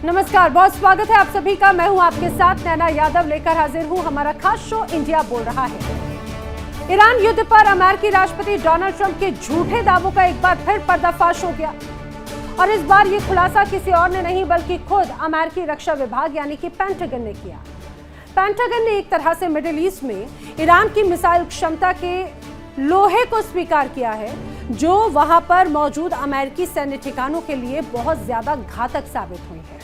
नमस्कार, बहुत स्वागत है आप सभी का। मैं हूं आपके साथ नैना यादव, लेकर हाजिर हूं हमारा खास शो इंडिया बोल रहा है। ईरान युद्ध पर अमेरिकी राष्ट्रपति डोनाल्ड ट्रंप के झूठे दावों का एक बार फिर पर्दाफाश हो गया और इस बार ये खुलासा किसी और ने नहीं बल्कि खुद अमेरिकी रक्षा विभाग यानी कि पेंटागन ने किया। पेंटागन ने एक तरह से मिडिल ईस्ट में ईरान की मिसाइल क्षमता के लोहे को स्वीकार किया है जो वहां पर मौजूद अमेरिकी सैन्य ठिकानों के लिए बहुत ज्यादा घातक साबित हुई है।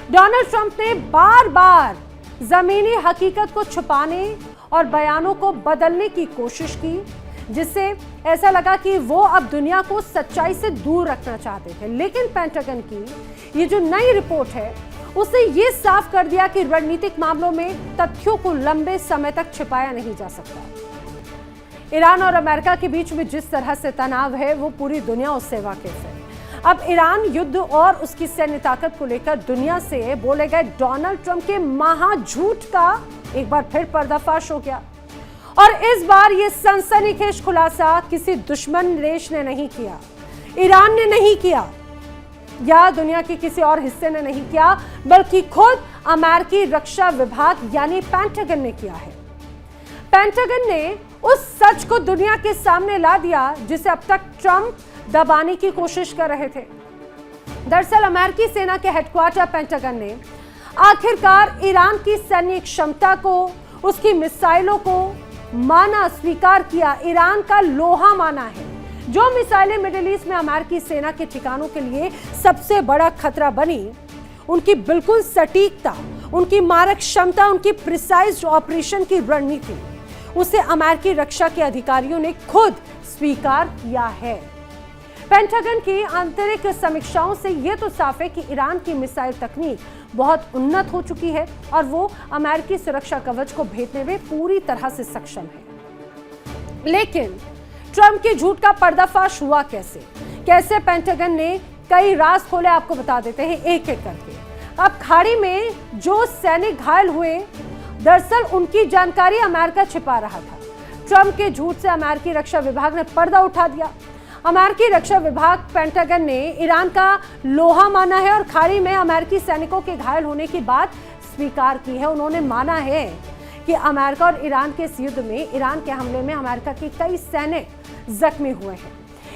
डोनाल्ड ट्रंप ने बार बार जमीनी हकीकत को छुपाने और बयानों को बदलने की कोशिश की, जिससे ऐसा लगा कि वो अब दुनिया को सच्चाई से दूर रखना चाहते थे। लेकिन पेंटागन की ये जो नई रिपोर्ट है उसने ये साफ कर दिया कि रणनीतिक मामलों में तथ्यों को लंबे समय तक छिपाया नहीं जा सकता। ईरान और अमेरिका के बीच में जिस तरह से तनाव है वो पूरी दुनिया उससे वाकिफ है। अब ईरान युद्ध और उसकी सैन्य ताकत को लेकर दुनिया से बोले गए डोनाल्ड ट्रंप के महाझूठ का एक बार फिर पर्दाफाश हो गया और इस बार ये सनसनीखेज खुलासा किसी दुश्मन देश ने नहीं किया, ईरान ने नहीं किया या दुनिया के किसी और हिस्से ने नहीं किया, बल्कि खुद अमेरिकी रक्षा विभाग यानी पेंटागन ने किया है। पेंटागन ने उस सच को दुनिया के सामने ला दिया जिसे अब तक ट्रंप दबाने की कोशिश कर रहे थे। दरअसल अमेरिकी सेना के हेडक्वार्टर पेंटागन ने आखिरकार ईरान की सैन्य क्षमता को, उसकी मिसाइलों को माना, स्वीकार किया, ईरान का लोहा माना है। जो मिसाइलें मिडिल ईस्ट में अमेरिकी सेना के ठिकानों के लिए सबसे बड़ा खतरा बनी, उनकी बिल्कुल सटीकता, उनकी मारक क्षमता, उनकी प्रिसाइज ऑपरेशन की रणनीति, उसे अमेरिकी रक्षा के अधिकारियों ने खुद स्वीकार किया है। पेंटागन की आंतरिक समीक्षाओं से यह तो साफ है कि ईरान की मिसाइल तकनीक बहुत उन्नत हो चुकी है और वो अमेरिकी सुरक्षा कवच को भेदने में पूरी तरह से सक्षम है। लेकिन ट्रंप के झूठ का पर्दाफाश हुआ कैसे पेंटागन ने कई राज खोले, आपको बता देते हैं एक एक करके। अब खाड़ी में जो सैनिक घायल हुए, दरअसल उनकी जानकारी अमेरिका छिपा रहा था। ट्रंप के झूठ से अमेरिकी रक्षा विभाग ने पर्दा उठा दिया। अमेरिकी रक्षा विभाग पेंटागन ने ईरान का लोहा माना है और खाड़ी में अमेरिकी सैनिकों के घायल होने की बात स्वीकार की है। उन्होंने माना है कि अमेरिका और ईरान के इस युद्ध में, ईरान के हमले में अमेरिका के कई सैनिक जख्मी हुए हैं।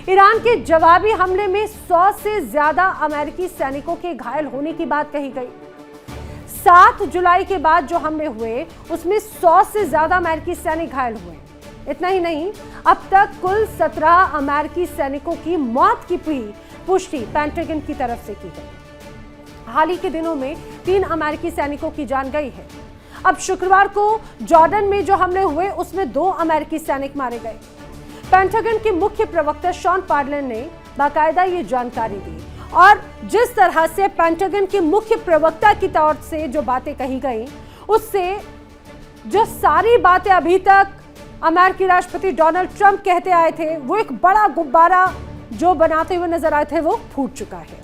ईरान के जवाबी हमले में 100 से ज्यादा अमेरिकी सैनिकों के घायल होने की बात कही गई। 7 जुलाई के बाद जो हमले हुए उसमें 100 से ज्यादा अमेरिकी सैनिक घायल हुए। इतना ही नहीं, अब तक कुल 17 अमेरिकी सैनिकों की मौत की पुष्टि पेंटागन की तरफ से की गई। हाल ही के दिनों में 3 अमेरिकी सैनिकों की जान गई है। अब शुक्रवार को जॉर्डन में जो हमले हुए उसमें 2 अमेरिकी सैनिक मारे गए। पेंटागन के मुख्य प्रवक्ता शॉन पार्टलन ने बाकायदा ये जानकारी दी और जिस तरह से पेंटागन के मुख्य प्रवक्ता की तौर से जो बातें कही गई, उससे जो सारी बातें अभी तक अमेरिकी राष्ट्रपति डोनाल्ड ट्रंप कहते आए थे, वो एक बड़ा गुब्बारा जो बनाते हुए नजर आए थे, वो फूट चुका है।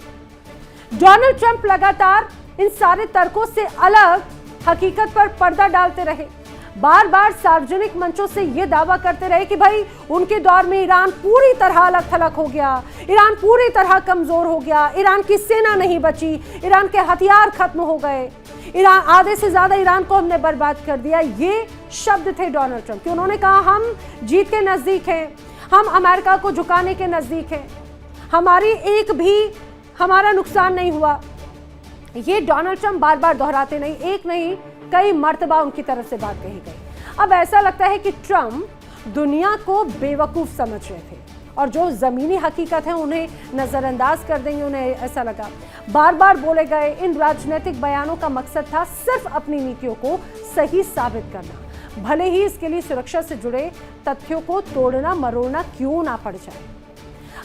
डोनाल्ड ट्रंप लगातार इन सारे तर्कों से अलग हकीकत पर पर्दा डालते रहे। बार बार सार्वजनिक मंचों से ये दावा करते रहे कि भाई उनके दौर में ईरान पूरी तरह अलग थलग हो गया, ईरान पूरी तरह कमजोर हो गया, ईरान की सेना नहीं बची, ईरान के हथियार खत्म हो गए, ईरान आधे से ज्यादा ईरान को हमने बर्बाद कर दिया। ये शब्द थे डोनाल्ड ट्रंप के। उन्होंने कहा हम जीत के नजदीक हैं, हम अमेरिका को झुकाने के नजदीक हैं, हमारा नुकसान नहीं हुआ। ये डोनाल्ड ट्रंप बार बार दोहराते नहीं, एक नहीं कई मर्तबा उनकी तरफ से बात कही गई। अब ऐसा लगता है कि ट्रंप दुनिया को बेवकूफ समझ रहे थे और जो जमीनी हकीकत है उन्हें नजरअंदाज कर देंगे। उन्हें ऐसा लगा बार बार बोले गए इन राजनीतिक बयानों का मकसद था सिर्फ अपनी नीतियों को सही साबित करना, भले ही इसके लिए सुरक्षा से जुड़े तथ्यों को तोड़ना मरोड़ना क्यों ना पड़ जाए।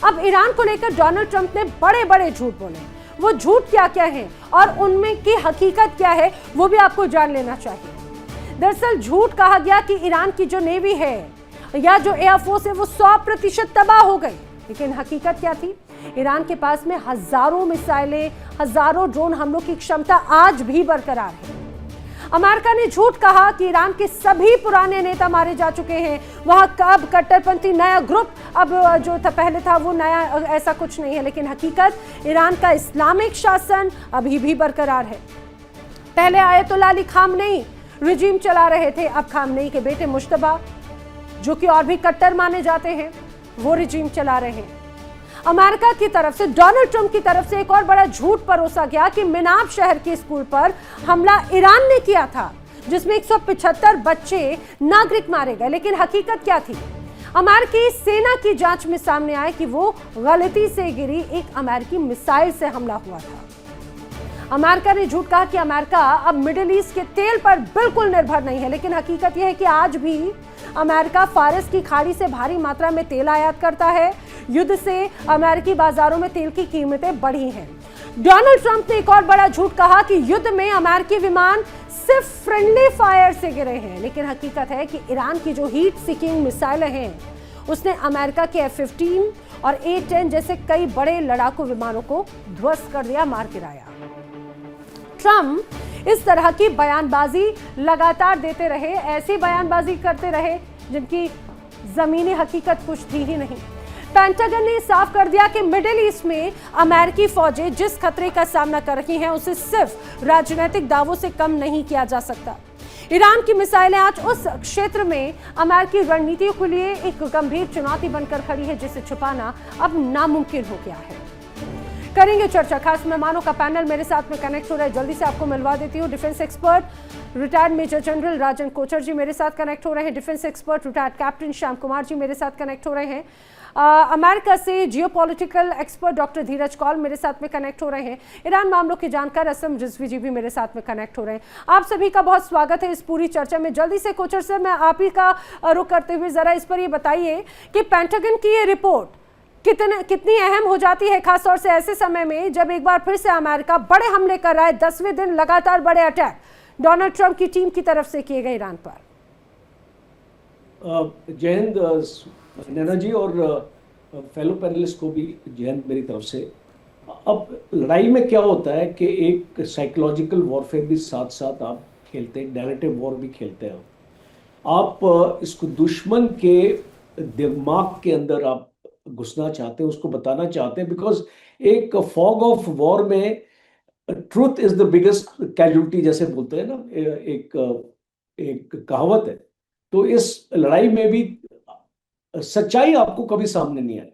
अब ईरान को लेकर डोनाल्ड ट्रंप ने बड़े बड़े झूठ बोले। वो झूठ क्या क्या है और उनमें की हकीकत क्या है वो भी आपको जान लेना चाहिए। दरअसल झूठ कहा गया कि ईरान की जो नेवी है या जो एयरफोर्स है वो 100% तबाह हो गई। लेकिन हकीकत क्या थी? ईरान के पास में हजारों मिसाइलें, हजारों ड्रोन हमलों की क्षमता आज भी बरकरार है। अमेरिका ने झूठ कहा कि ईरान के सभी पुराने नेता मारे जा चुके हैं। वहां कब कट्टरपंथी नया ग्रुप अब जो था पहले था वो नया, ऐसा कुछ नहीं है। लेकिन हकीकत ईरान का इस्लामिक शासन अभी भी बरकरार है। पहले आयतुल्लाह अली खामनेई रिजीम चला रहे थे, अब खामनेई के बेटे मुश्तबा, जो कि और भी कट्टर माने जाते हैं, वो रिजीम चला रहे हैं। अमेरिका की तरफ से, डोनाल्ड ट्रंप की तरफ से एक और बड़ा झूठ परोसा गया कि मिनाब शहर के स्कूल पर हमला ईरान ने किया था, जिसमें 175 बच्चे नागरिक मारे गए। लेकिन हकीकत क्या थी? अमेरिकी सेना की जांच में सामने आया कि वो गलती से गिरी एक अमेरिकी मिसाइल से हमला हुआ था। अमेरिका ने झूठ कहा कि अमेरिका अब मिडिल ईस्ट के तेल पर बिल्कुल निर्भर नहीं है। लेकिन हकीकत यह है कि आज भी अमेरिका फारस की खाड़ी से भारी मात्रा में तेल आयात करता है। युद्ध से अमेरिकी बाजारों में तेल की कीमतें बढ़ी हैं। डोनाल्ड ट्रंप ने एक और बड़ा झूठ कहा कि युद्ध में अमेरिकी विमान सिर्फ फ्रेंडली फायर से गिरे हैं। लेकिन हकीकत है कि ईरान की जो हीट सीकिंग मिसाइलें हैं, उसने अमेरिका के F-15 और A-10 जैसे कई बड़े लड़ाकू विमानों को ध्वस्त कर दिया, मार गिराया। ट्रंप इस तरह की बयानबाजी लगातार देते रहे, ऐसी बयानबाजी करते रहे जिनकी जमीनी हकीकत कुछ थी ही नहीं। पेंटागन ने साफ कर दिया कि मिडिल ईस्ट में अमेरिकी फौजें जिस खतरे का सामना कर रही हैं, उसे सिर्फ राजनीतिक दावों से कम नहीं किया जा सकता। ईरान की मिसाइलें आज उस क्षेत्र में अमेरिकी रणनीतियों के लिए एक गंभीर चुनौती बनकर खड़ी है, जिसे छुपाना अब नामुमकिन हो गया है। करेंगे चर्चा, खास मेहमानों का पैनल मेरे साथ में कनेक्ट हो रहा है, जल्दी से आपको मिलवा देती हूँ। Defence expert retired major general Rajan Kochar ji मेरे साथ कनेक्ट हो रहे हैं। Defence expert retired captain Shyam Kumar ji मेरे साथ कनेक्ट हो रहे हैं। अमेरिका से geopolitical expert doctor Dheeraj Kaul मेरे साथ में कनेक्ट हो रहे हैं। ईरान मामलों के जानकार असम रिजवी जी भी मेरे साथ में कनेक्ट हो रहे हैं। आप सभी का बहुत स्वागत है इस पूरी चर्चा में। जल्दी से कोचर से मैं आप ही का रुख करते हुए जरा इस पर ये बताइए कि पेंटागन की ये रिपोर्ट कितनी अहम हो जाती है, खासतौर से ऐसे समय में जब एक बार फिर से अमेरिका बड़े हमले कर रहा है। 10वें दिन लगातार बड़े अटैक डोनाल्ड ट्रंप की टीम की तरफ से किए गए ईरान पर। जय हिंद नैना जी और फेलो पैनलिस्ट को भी जय हिंद मेरी तरफ से। अब लड़ाई में क्या होता है कि एक साइकोलॉजिकल वॉरफेयर भी साथ साथ आप खेलते हैं, नैरेटिव वॉर भी खेलते हैं। आप इसको दुश्मन के दिमाग के अंदर आप घुसना चाहते हैं, उसको बताना चाहते हैं, बिकॉज एक फॉग ऑफ वॉर में truth is the biggest casualty जैसे बोलते हैं ना, एक कहावत है। तो इस लड़ाई में भी सच्चाई आपको कभी सामने नहीं आएगी।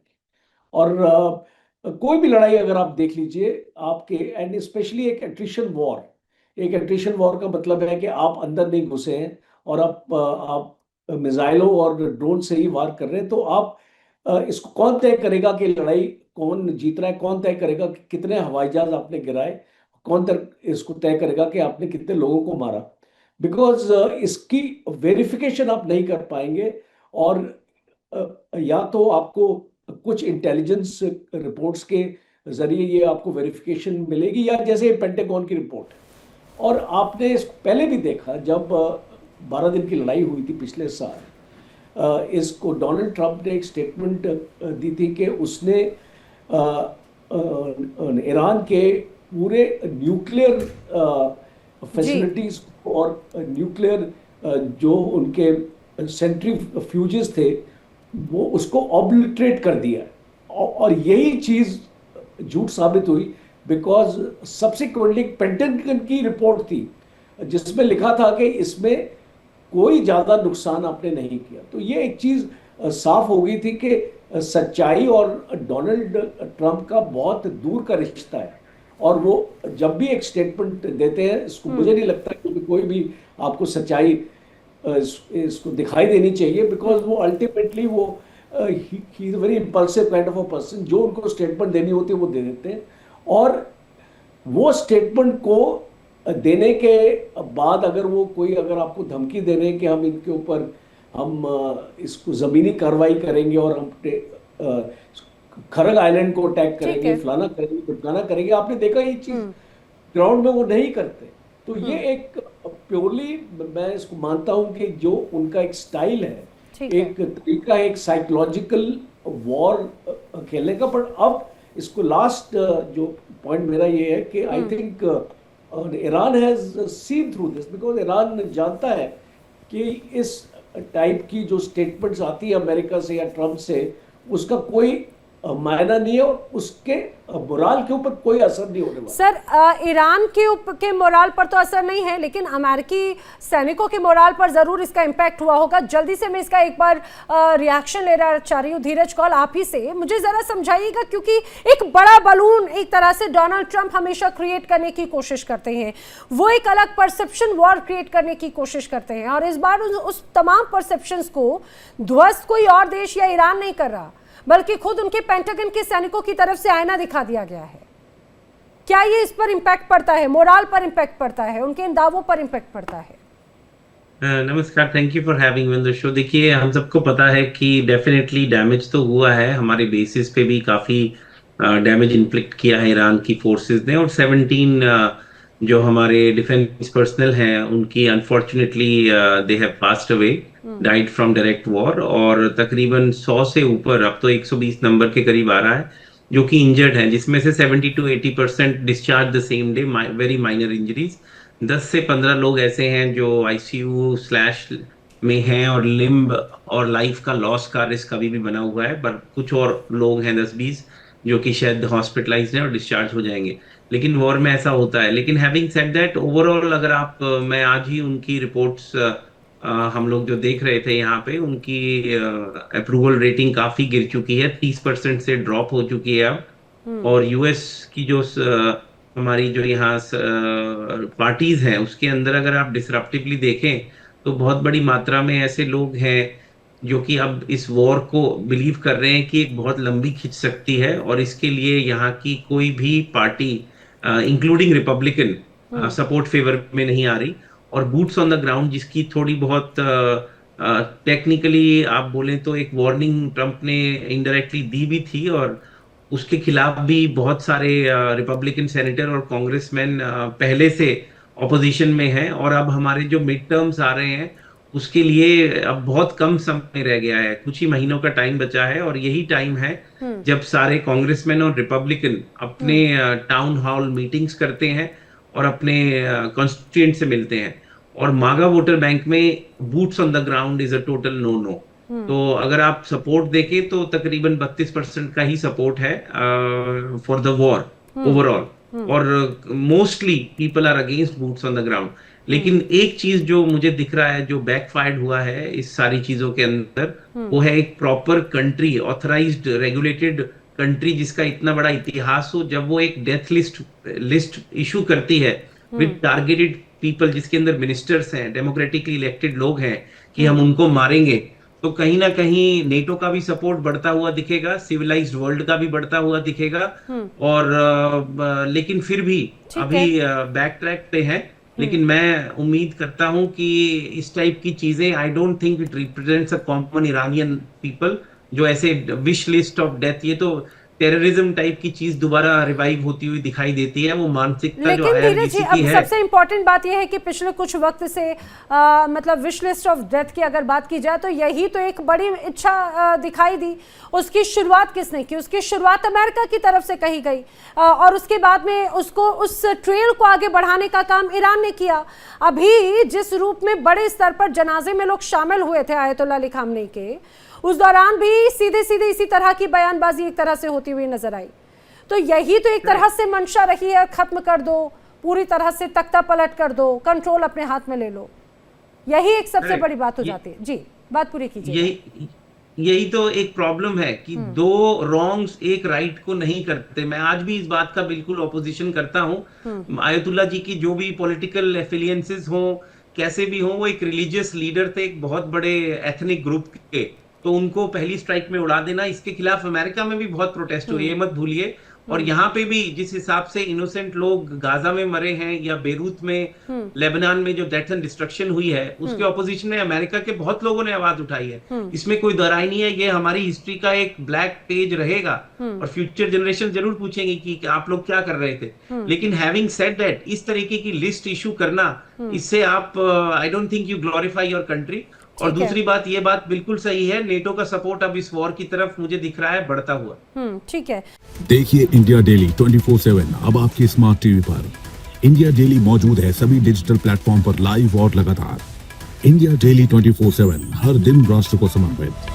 और कोई भी लड़ाई अगर आप देख लीजिए आपके, एंड स्पेशली एक एट्रिशन वॉर का मतलब है कि आप अंदर नहीं घुसे हैं और आप मिसाइलों और ड्रोन से ही वार कर रहे हैं। तो आप इसको कौन तय करेगा कि लड़ाई कौन जीत रहा है? कौन तय करेगा कि कितने हवाई जहाज आपने गिराए? कौन इसको तय करेगा कि आपने कितने लोगों को मारा? बिकॉज इसकी वेरिफिकेशन आप नहीं कर पाएंगे। और या तो आपको कुछ इंटेलिजेंस रिपोर्ट्स के जरिए ये आपको वेरिफिकेशन मिलेगी, या जैसे पेंटागन की रिपोर्ट है। और आपने इसको पहले भी देखा जब 12 दिन की लड़ाई हुई थी पिछले साल, इसको डोनाल्ड ट्रंप ने एक स्टेटमेंट दी थी कि उसने ईरान के पूरे न्यूक्लियर फैसिलिटीज और न्यूक्लियर जो उनके सेंट्रीफ्यूजेस थे वो उसको ऑब्लिटरेट कर दिया। और यही चीज़ झूठ साबित हुई, बिकॉज सब्सिक्वेंटली पेंटागन की रिपोर्ट थी जिसमें लिखा था कि इसमें कोई ज़्यादा नुकसान आपने नहीं किया। तो ये एक चीज़ साफ हो गई थी कि सच्चाई और डोनाल्ड ट्रंप का बहुत दूर का रिश्ता है। और वो जब भी एक स्टेटमेंट देते हैं, इसको मुझे नहीं लगता कि कोई भी आपको सच्चाई इसको दिखाई देनी चाहिए, बिकॉज वो अल्टीमेटली वो he is very impulsive kind of a person. जो उनको स्टेटमेंट देनी होती है वो दे देते हैं। और वो स्टेटमेंट को देने के बाद अगर आपको धमकी दे रहे हैं कि हम इनके ऊपर इसको ज़मीनी कार्रवाई करेंगे और हम खरग आइलैंड को अटैक करेंगे, फलाना करेंगे, ढिमकाना करेंगे, आपने देखा ये चीज़ ग्राउंड में वो नहीं करते। तो ये एक प्योरली मैं इसको मानता हूँ कि जो उनका एक स्टाइल है, एक तरीका है, एक साइकोलॉजिकल वॉर खेलने का। पर अब इसको लास्ट जो पॉइंट मेरा ये है कि आई थिंक और Iran has seen through this, because Iran जानता है कि इस टाइप की जो स्टेटमेंट्स आती है अमेरिका से या ट्रम्प से, उसका कोई मायना नहीं है और उसके मोराल के ऊपर कोई असर नहीं होने वाला। सर, ईरान के मोराल पर तो असर नहीं है, लेकिन अमेरिकी सैनिकों के मोराल पर जरूर इसका इम्पैक्ट हुआ होगा। जल्दी से मैं इसका एक बार रिएक्शन लेना चाह रही हूँ, धीरज कौल आप ही से मुझे जरा समझाइएगा, क्योंकि एक बड़ा बलून एक तरह से डोनाल्ड ट्रंप हमेशा क्रिएट करने की कोशिश करते हैं, वो एक अलग परसेप्शन वॉर क्रिएट करने की कोशिश करते हैं, और इस बार उस तमाम परसेप्शंस को ध्वस्त कोई और देश या ईरान नहीं कर रहा, बल्कि खुद उनके पेंटागन के सैनिकों की तरफ से आईना दिखा दिया गया है। क्या ये इस पर इम्पैक्ट पड़ता है, मोरल पर इम्पैक्ट पड़ता है, उनके इन दावों पर इम्पैक्ट पड़ता है? नमस्कार, thank you for having me on the show. देखिए, हम सबको पता है कि डेफिनेटली डैमेज तो हुआ है, हमारे बेसिस पे भी काफी डैमेज इन्फ्लिक्ट किया है ईरान की फोर्सेस ने, और 17 जो हमारे डिफेंस पर्सनल हैं उनकी unfortunately they have passed away, died from direct war, और तकरीबन 100 से ऊपर, अब तो 120 नंबर के करीब आ रहा है, जो कि इंजर्ड हैं, जिसमें से 70 to 80% discharge the same day, very minor injuries. 10 से 15 लोग ऐसे हैं जो ICU/ में हैं, और लिम्ब और लाइफ का लॉस का रिस्क अभी भी बना हुआ है, पर कुछ और लोग हैं 10-20 जो कि शायद हॉस्पिटलाइज्ड हैं और डिस्चार्ज हो जाएंगे। लेकिन वॉर में ऐसा होता है। लेकिन हैविंग सेड दैट, ओवरऑल अगर आप, मैं आज ही उनकी रिपोर्ट्स हम लोग जो देख रहे थे यहाँ पे, उनकी अप्रूवल रेटिंग काफी गिर चुकी है, 30% से ड्रॉप हो चुकी है अब। और US की जो हमारी जो यहाँ पार्टीज हैं उसके अंदर अगर आप डिसरप्टिवली देखें तो बहुत बड़ी मात्रा में ऐसे लोग हैं जो कि अब इस वॉर को बिलीव कर रहे हैं कि एक बहुत लंबी खिंच सकती है, और इसके लिए यहाँ की कोई भी party including Republican support favour में नहीं आ रही। और बूट्स ऑन द ग्राउंड जिसकी थोड़ी बहुत टेक्निकली आप बोलें तो एक वार्निंग ट्रंप ने इनडायरेक्टली दी भी थी, और उसके खिलाफ भी बहुत सारे रिपब्लिकन सेनेटर और कांग्रेसमैन पहले से ऑपोजिशन में हैं, और अब हमारे जो मिड टर्म्स आ रहे हैं उसके लिए अब बहुत कम समय रह गया है, कुछ ही महीनों का टाइम बचा है, और यही टाइम है जब सारे कांग्रेसमैन और रिपब्लिकन अपने टाउन हॉल मीटिंग्स करते हैं और अपने कॉन्स्टिट्यूएंट से मिलते हैं। और मागा वोटर बैंक में boots on the ground is a total no. तो अगर आप सपोर्ट देखें तो तकरीबन 32% का ही सपोर्ट है फॉर द वॉर ओवरऑल, और mostly people are against boots on the ground. लेकिन एक चीज जो मुझे दिख रहा है जो बैकफायर्ड हुआ है इस सारी चीजों के अंदर, वो है एक proper country, authorised regulated country जिसका इतना बड़ा इतिहास हो, जब वो एक डेथ लिस्ट इशू करती है विद टारगेटेड पीपल, जिसके अंदर मिनिस्टर्स हैं, डेमोक्रेटिकली इलेक्टेड लोग हैं, कि हम उनको मारेंगे, तो कहीं ना कहीं नेटो का भी सपोर्ट बढ़ता हुआ दिखेगा, सिविलाइज्ड वर्ल्ड का भी बढ़ता हुआ दिखेगा। और लेकिन फिर भी अभी बैक ट्रैक पे है। लेकिन मैं उम्मीद करता हूं कि इस टाइप की चीजें, I don't think it represents a common Iranian people, जो ऐसे विश लिस्ट ऑफ डेथ, ये तो टेररिज्म टाइप की चीज दोबारा रिवाइव होती हुई दिखाई देती है, वो मानसिकता जो IRGC की है। सबसे इम्पोर्टेंट बात यह है कि पिछले कुछ वक्त से मतलब विश लिस्ट ऑफ डेथ की अगर बात की जाए तो यही तो एक बड़ी इच्छा दिखाई दी। उसकी शुरुआत किसने की? उसकी शुरुआत अमेरिका की तरफ से कही गई, और उसके बाद में उसको, उस ट्रेल को आगे बढ़ाने का काम ईरान ने किया। अभी जिस रूप में बड़े स्तर पर जनाजे में लोग शामिल हुए थे आयतुल्लाह अली खामनेई के, उस दौरान भी सीधे सीधे इसी तरह की बयानबाजी एक तरह से होती हुई नजर आई। तो यही तो एक तरह से मंशा रही है, खत्म कर दो, पूरी तरह से तख्ता पलट कर दो, कंट्रोल अपने हाथ में ले लो, यही एक सबसे बड़ी बात हो जाती है। जी, बात पूरी कीजिए। यही तो एक प्रॉब्लम है कि दो रॉन्ग्स एक राइट को नहीं करते। मैं आज भी इस बात का बिल्कुल ऑपोजिशन करता हूँ। आयतुल्लाह जी की जो भी पॉलिटिकल एफिलियंसेस हो, कैसे भी हो, वो एक रिलीजियस लीडर थे एक बहुत बड़े एथनिक ग्रुप के, तो उनको पहली स्ट्राइक में उड़ा देना, इसके खिलाफ अमेरिका में भी बहुत प्रोटेस्ट हुए, ये मत भूलिए। और यहाँ पे भी जिस हिसाब से इनोसेंट लोग गाजा में मरे हैं, या बेरूत में, लेबनान में जो डेथ एंड डिस्ट्रक्शन हुई है, उसके ऑपोजिशन में अमेरिका के बहुत लोगों ने आवाज उठाई है। इसमें कोई दोहराई नहीं है, ये हमारी हिस्ट्री का एक ब्लैक पेज रहेगा, और फ्यूचर जनरेशन जरूर पूछेंगे कि आप लोग क्या कर रहे थे। लेकिन हैविंग सेड दैट, इस तरीके की लिस्ट इशू करना, इससे आप, I don't think you glorify your country. और दूसरी बात, ये बात बिल्कुल सही है, नेटो का सपोर्ट अब इस वॉर की तरफ मुझे दिख रहा है बढ़ता हुआ। ठीक है। देखिए इंडिया डेली 24/7 अब आपकी स्मार्ट टीवी पर। इंडिया डेली मौजूद है सभी डिजिटल प्लेटफॉर्म पर लाइव और लगातार। इंडिया डेली 24/7 हर दिन राष्ट्र को समर्पित।